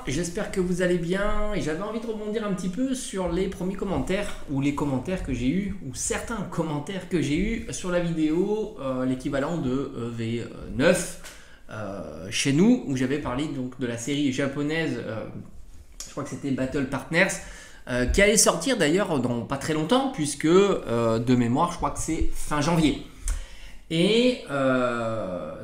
J'espère que vous allez bien et j'avais envie de rebondir un petit peu sur les premiers commentaires ou les commentaires que j'ai eu ou certains commentaires que j'ai eu sur la vidéo, l'équivalent de V9 chez nous, où j'avais parlé donc de la série japonaise, je crois que c'était Battle Partners, qui allait sortir d'ailleurs dans pas très longtemps puisque de mémoire je crois que c'est fin janvier. Et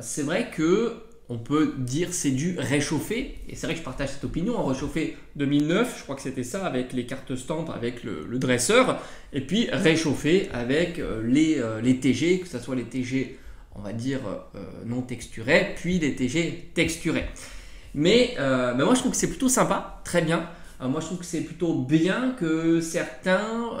c'est vrai que on peut dire c'est du réchauffé, et c'est vrai que je partage cette opinion, en réchauffé 2009, je crois que c'était ça, avec les cartes stamp, avec le dresseur, et puis réchauffé avec les TG, que ce soit les TG, on va dire, non texturés, puis les TG texturés. Mais moi je trouve que c'est plutôt sympa, très bien. Moi je trouve que c'est plutôt bien que certains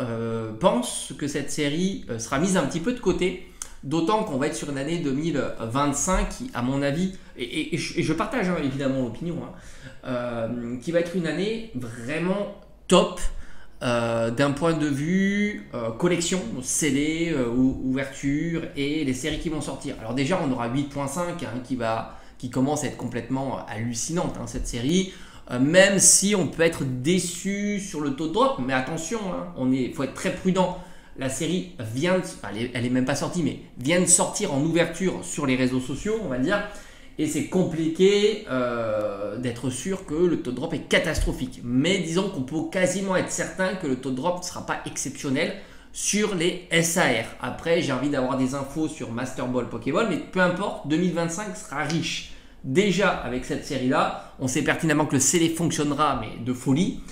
pensent que cette série sera mise un petit peu de côté. D'autant qu'on va être sur une année 2025 qui, à mon avis, et je partage évidemment l'opinion, qui va être une année vraiment top d'un point de vue collection, CD, ouverture et les séries qui vont sortir. Alors déjà, on aura 8.5 qui commence à être complètement hallucinante, cette série. Même si on peut être déçu sur le taux de drop, mais attention, faut être très prudent. La série vient, elle est même pas sortie, mais vient de sortir en ouverture sur les réseaux sociaux, on va dire, et c'est compliqué d'être sûr que le taux de drop est catastrophique. Mais disons qu'on peut quasiment être certain que le taux de drop ne sera pas exceptionnel sur les SAR. Après, j'ai envie d'avoir des infos sur Master Ball, Pokéball, mais peu importe, 2025 sera riche. Déjà, avec cette série-là, on sait pertinemment que le CD fonctionnera, mais de folie.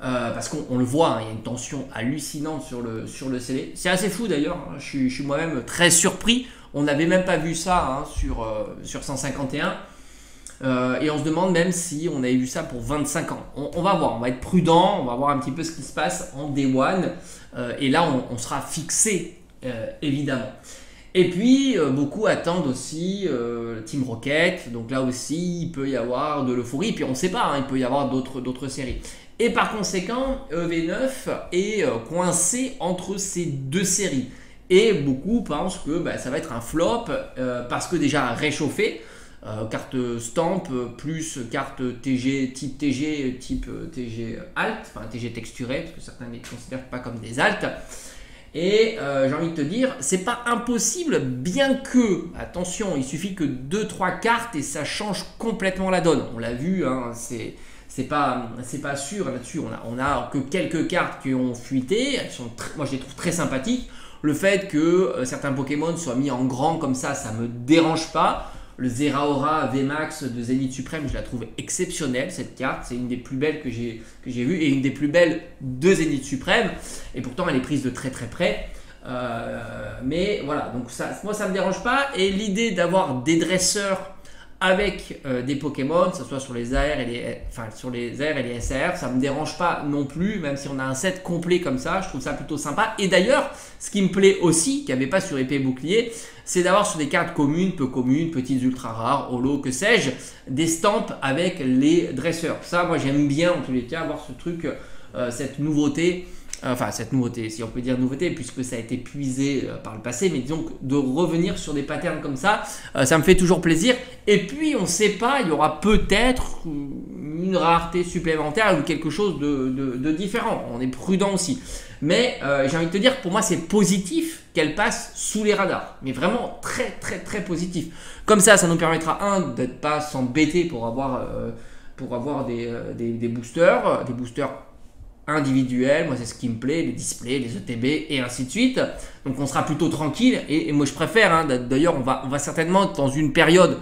Parce qu'on le voit, il y a une tension hallucinante sur le CD. C'est assez fou d'ailleurs, je suis moi-même très surpris. On n'avait même pas vu ça sur 151. Et on se demande même si on avait vu ça pour 25 ans. On va voir, on va être prudent, on va voir un petit peu ce qui se passe en Day One. Et là, on sera fixé, évidemment. Et puis, beaucoup attendent aussi Team Rocket. Donc là aussi, il peut y avoir de l'euphorie. Puis on ne sait pas, il peut y avoir d'autres séries. Et par conséquent, V9 est coincé entre ces deux séries. Et beaucoup pensent que ça va être un flop parce que déjà réchauffé, carte stamp plus carte TG, type TG, type TG alt, enfin TG texturé, parce que certains ne les considèrent pas comme des alts. Et j'ai envie de te dire, c'est pas impossible, bien que, attention, il suffit que 2-3 cartes et ça change complètement la donne. On l'a vu, c'est pas sûr là-dessus. On a que quelques cartes qui ont fuité. Moi, je les trouve très sympathiques. Le fait que certains Pokémon soient mis en grand comme ça me dérange pas. Le Zeraora VMAX de Zénith Suprême, je la trouve exceptionnelle cette carte. C'est une des plus belles que j'ai vues et une des plus belles de Zénith Suprême. Et pourtant, elle est prise de très très près. Mais voilà, donc moi, ça me dérange pas. Et l'idée d'avoir des dresseurs avec des Pokémon, que ce soit sur les AR et les SAR, ça ne me dérange pas non plus, même si on a un set complet comme ça, je trouve ça plutôt sympa. Et d'ailleurs, ce qui me plaît aussi, qu'il n'y avait pas sur épée et bouclier, c'est d'avoir sur des cartes communes, peu communes, petites ultra rares, holo, que sais-je, des stamps avec les dresseurs. Ça, moi j'aime bien en tous les cas avoir ce truc, cette nouveauté. Enfin, cette nouveauté, si on peut dire nouveauté, puisque ça a été puisé par le passé, mais disons que de revenir sur des patterns comme ça, ça me fait toujours plaisir. Et puis, on ne sait pas, il y aura peut-être une rareté supplémentaire ou quelque chose de différent. On est prudent aussi. Mais j'ai envie de te dire, pour moi, c'est positif qu'elle passe sous les radars. Mais vraiment très, très, très positif. Comme ça nous permettra, d'être pas s'embêter pour avoir des boosters, individuels, moi c'est ce qui me plaît, les displays, les ETB et ainsi de suite. Donc on sera plutôt tranquille et moi je préfère, d'ailleurs on va certainement être dans une période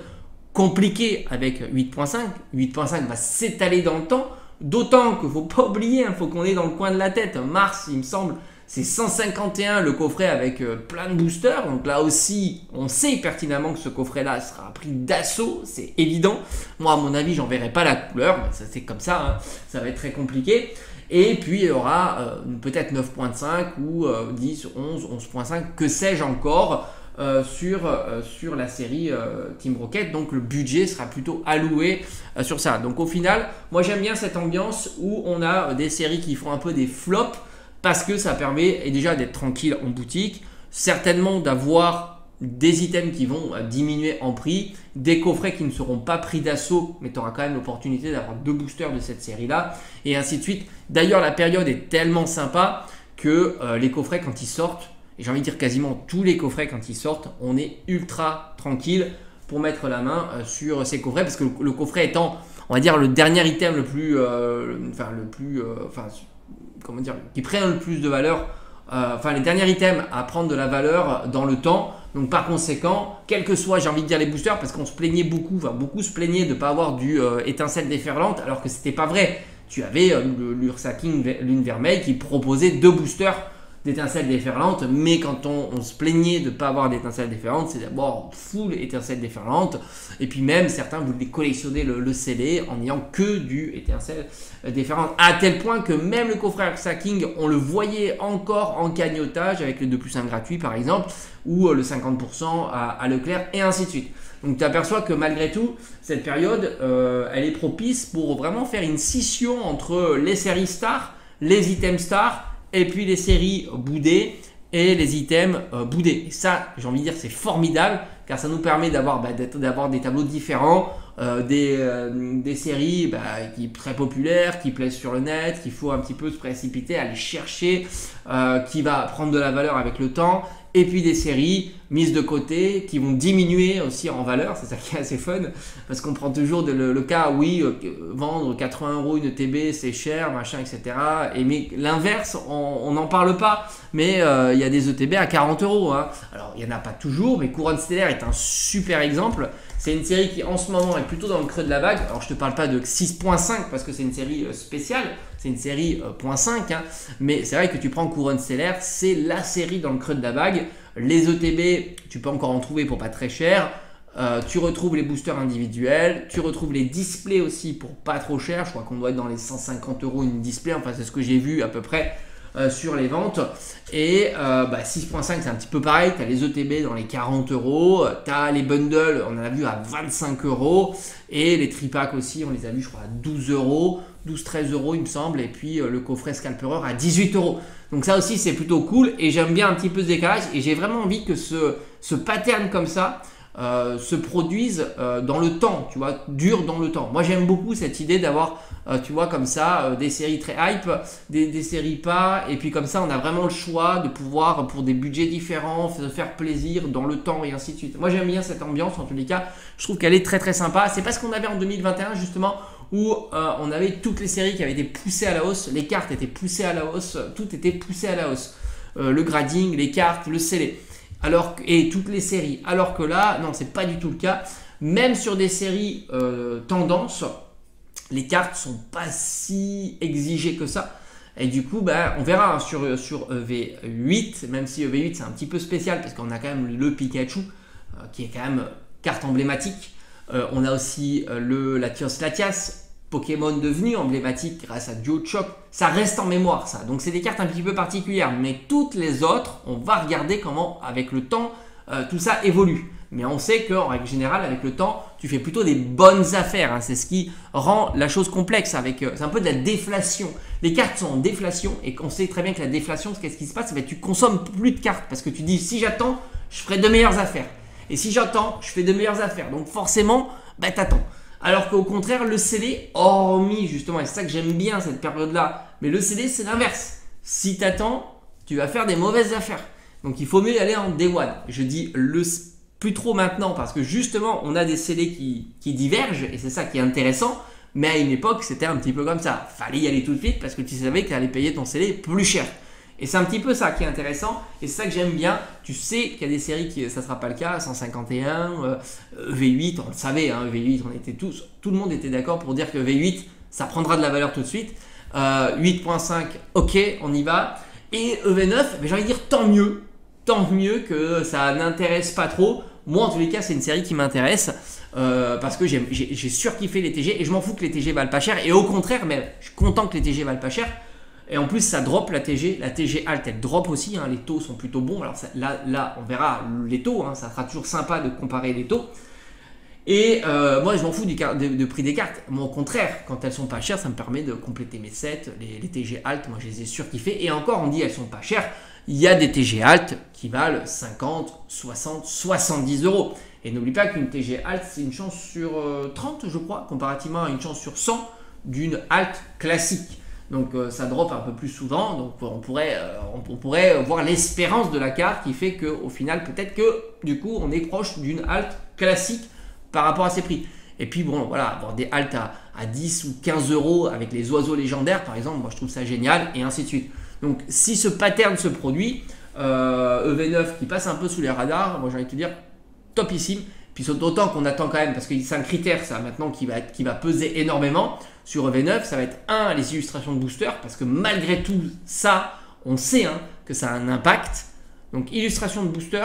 compliquée avec 8.5. 8.5 va s'étaler dans le temps, d'autant qu'il ne faut pas oublier, il faut qu'on est dans le coin de la tête. Mars, il me semble, c'est 151 le coffret avec plein de boosters. Donc là aussi, on sait pertinemment que ce coffret-là sera pris d'assaut, c'est évident. Moi à mon avis, j'en verrai pas la couleur, mais ça c'est comme ça, ça va être très compliqué. Et puis il y aura peut-être 9.5 ou 10, 11, 11.5, que sais-je encore sur la série Team Rocket. Donc le budget sera plutôt alloué sur ça. Donc au final, moi j'aime bien cette ambiance où on a des séries qui font un peu des flops parce que ça permet déjà d'être tranquille en boutique, certainement d'avoir des items qui vont diminuer en prix, des coffrets qui ne seront pas pris d'assaut, mais tu auras quand même l'opportunité d'avoir 2 boosters de cette série-là, et ainsi de suite. D'ailleurs, la période est tellement sympa que les coffrets, quand ils sortent, et j'ai envie de dire quasiment tous les coffrets quand ils sortent, on est ultra tranquille pour mettre la main sur ces coffrets, parce que le coffret étant, on va dire, le dernier item le plus, comment dire, qui prend le plus de valeur, les derniers items à prendre de la valeur dans le temps. Donc par conséquent, quel que soit, j'ai envie de dire, les boosters, parce qu'on se plaignait beaucoup, beaucoup se plaignaient de ne pas avoir du étincelle déferlante, alors que c'était pas vrai. Tu avais l'Ursa King Lune Vermeille qui proposait 2 boosters d'étincelles déferlantes, mais quand on se plaignait de ne pas avoir d'étincelles déferlantes, c'est d'abord full étincelles déferlantes, et puis même certains voulaient collectionner le scellé en n'ayant que du étincelles déferlantes, à tel point que même le coffret Ursa King, on le voyait encore en cagnotage avec le 2+1 gratuit par exemple, ou le 50% à Leclerc, et ainsi de suite. Donc tu aperçois que malgré tout, cette période, elle est propice pour vraiment faire une scission entre les séries stars, les items stars, et puis les séries boudées et les items boudés. Et ça, j'ai envie de dire, c'est formidable, car ça nous permet d'avoir des tableaux différents, des séries qui sont très populaires, qui plaisent sur le net, qu'il faut un petit peu se précipiter, aller chercher, qui va prendre de la valeur avec le temps, et puis des séries mises de côté qui vont diminuer aussi en valeur. C'est ça qui est assez fun, parce qu'on prend toujours le cas, oui, vendre 80 € une TB c'est cher, machin, etc. Mais l'inverse, on n'en parle pas, mais il y a des ETB à 40 €, hein. Alors il n'y en a pas toujours, mais Couronne Stellaire est un super exemple. C'est une série qui en ce moment est plutôt dans le creux de la vague. Alors je te parle pas de 6.5 parce que c'est une série spéciale, c'est une série .5, hein. Mais c'est vrai que tu prends Couronne Stellaire, c'est la série dans le creux de la vague. Les ETB, tu peux encore en trouver pour pas très cher. Tu retrouves les boosters individuels, tu retrouves les displays aussi pour pas trop cher. Je crois qu'on doit être dans les 150 € une display, enfin c'est ce que j'ai vu à peu près sur les ventes. Et 6.5 c'est un petit peu pareil, tu as les ETB dans les 40 €, tu as les bundles, on en a vu à 25 € et les tripacks aussi, on les a vus je crois à 12 €, 12-13 € il me semble, et puis le coffret Scalperer à 18 €. Donc ça aussi c'est plutôt cool, et j'aime bien un petit peu ce décalage, et j'ai vraiment envie que ce pattern comme ça se produise dans le temps, tu vois, dure dans le temps. Moi j'aime beaucoup cette idée d'avoir tu vois, comme ça, des séries très hype, des séries pas, et puis comme ça on a vraiment le choix de pouvoir, pour des budgets différents, se faire plaisir dans le temps, et ainsi de suite. Moi j'aime bien cette ambiance, en tous les cas, je trouve qu'elle est très très sympa. C'est pas ce qu'on avait en 2021 justement, où on avait toutes les séries qui avaient été poussées à la hausse, les cartes étaient poussées à la hausse, tout était poussé à la hausse, le grading, les cartes, le scellé, et toutes les séries. Alors que là, non, c'est pas du tout le cas. Même sur des séries tendance, les cartes sont pas si exigées que ça. Et du coup, on verra, hein, sur EV8, même si EV8 c'est un petit peu spécial parce qu'on a quand même le Pikachu qui est quand même carte emblématique. On a aussi le Latias, Pokémon devenu emblématique grâce à Duochoc. Ça reste en mémoire, ça. Donc c'est des cartes un petit peu particulières. Mais toutes les autres, on va regarder comment, avec le temps, tout ça évolue. Mais on sait qu'en règle générale, avec le temps, tu fais plutôt des bonnes affaires, hein. C'est ce qui rend la chose complexe. C'est un peu de la déflation. Les cartes sont en déflation, et on sait très bien que la déflation, qu'est-ce qui se passe? Tu consommes plus de cartes parce que tu dis, si j'attends, je ferai de meilleures affaires. Et si j'attends, je fais de meilleures affaires. Donc forcément, t'attends. Alors qu'au contraire, le scellé, hormis justement, et c'est ça que j'aime bien cette période-là, mais le scellé, c'est l'inverse. Si tu attends, tu vas faire des mauvaises affaires. Donc il faut mieux y aller en day one. Je dis plus trop maintenant parce que justement, on a des scellés qui divergent, et c'est ça qui est intéressant. Mais à une époque, c'était un petit peu comme ça. Fallait y aller tout de suite parce que tu savais que tu allais payer ton scellé plus cher. Et c'est un petit peu ça qui est intéressant, et c'est ça que j'aime bien. Tu sais qu'il y a des séries qui ça ne sera pas le cas, 151, V8, on le savait, hein, V8, tout le monde était d'accord pour dire que V8, ça prendra de la valeur tout de suite. 8.5, ok, on y va. Et EV9, j'ai envie de dire tant mieux que ça n'intéresse pas trop. Moi en tous les cas, c'est une série qui m'intéresse parce que j'ai surkiffé les TG, et je m'en fous que les TG valent pas cher, et au contraire, mais je suis content que les TG valent pas cher. Et en plus, ça drop la TG alt, elle drop aussi, hein, les taux sont plutôt bons. Alors là, on verra les taux, hein, ça sera toujours sympa de comparer les taux. Et moi, je m'en fous du prix des cartes. Moi, au contraire, quand elles sont pas chères, ça me permet de compléter mes sets. Les TG alt, moi, je les ai surkiffés. Et encore, on dit elles sont pas chères. il y a des TG Alt qui valent 50, 60, 70 euros. Et n'oublie pas qu'une TG Alt, c'est une chance sur 30, je crois, comparativement à une chance sur 100 d'une Alt classique. Donc ça drop un peu plus souvent, donc on pourrait voir l'espérance de la carte qui fait qu'au final, peut-être que du coup, on est proche d'une Alt classique par rapport à ses prix. Et puis bon, voilà, avoir des Alt à 10 ou 15 euros avec les oiseaux légendaires, par exemple, moi je trouve ça génial, et ainsi de suite. Donc si ce pattern se produit, EV9 qui passe un peu sous les radars, moi j'ai envie de te dire, topissime. Puis d'autant qu'on attend quand même, parce que c'est un critère ça maintenant qui va peser énormément sur EV9, ça va être les illustrations de booster, parce que malgré tout ça, on sait que ça a un impact. Donc illustration de booster,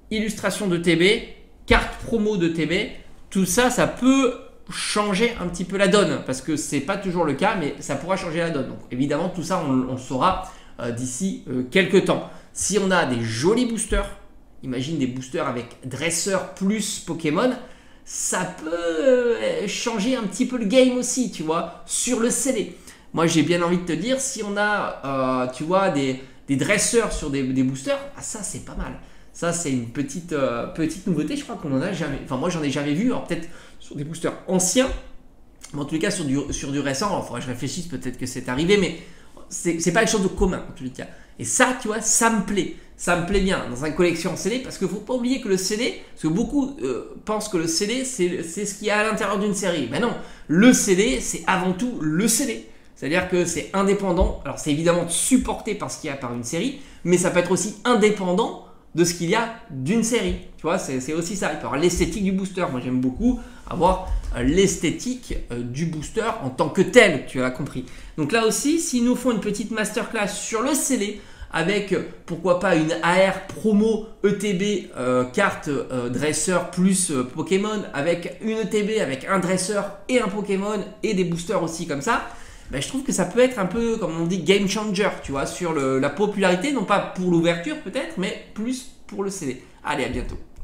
illustration de TB, carte promo de TB, tout ça, ça peut changer un petit peu la donne, parce que c'est pas toujours le cas, mais ça pourra changer la donne. Donc évidemment, tout ça, on le saura d'ici quelques temps. Si on a des jolis boosters, imagine des boosters avec dresseur plus Pokémon, ça peut changer un petit peu le game aussi, tu vois, sur le scellé. Moi, j'ai bien envie de te dire, si on a, tu vois, des dresseurs sur des boosters, ça, c'est pas mal. Ça, c'est une petite nouveauté, je crois qu'on en a jamais. Enfin, moi, j'en ai jamais vu. Alors, peut-être sur des boosters anciens, mais en tous les cas, sur du récent. Alors, il faudrait que je réfléchisse, peut-être que c'est arrivé, mais c'est pas quelque chose de commun, en tous les cas. Et ça, tu vois, ça me plaît. Ça me plaît bien dans une collection scellée, parce qu'il ne faut pas oublier que le scellé, parce que beaucoup pensent que le scellé, c'est ce qu'il y a à l'intérieur d'une série. Ben non, le scellé, c'est avant tout le scellé. C'est-à-dire que c'est indépendant. Alors, c'est évidemment supporté par ce qu'il y a par une série, mais ça peut être aussi indépendant de ce qu'il y a d'une série. Tu vois, c'est aussi ça. Il peut y avoir l'esthétique du booster. Moi, j'aime beaucoup avoir l'esthétique du booster en tant que tel, tu as compris. Donc là aussi, s'ils nous font une petite masterclass sur le scellé, avec pourquoi pas une AR promo ETB carte dresseur plus Pokémon, avec une ETB avec un dresseur et un Pokémon et des boosters aussi comme ça, ben, je trouve que ça peut être un peu, comme on dit, game changer, tu vois, sur la popularité, non pas pour l'ouverture peut-être, mais plus pour le CD. Allez, à bientôt.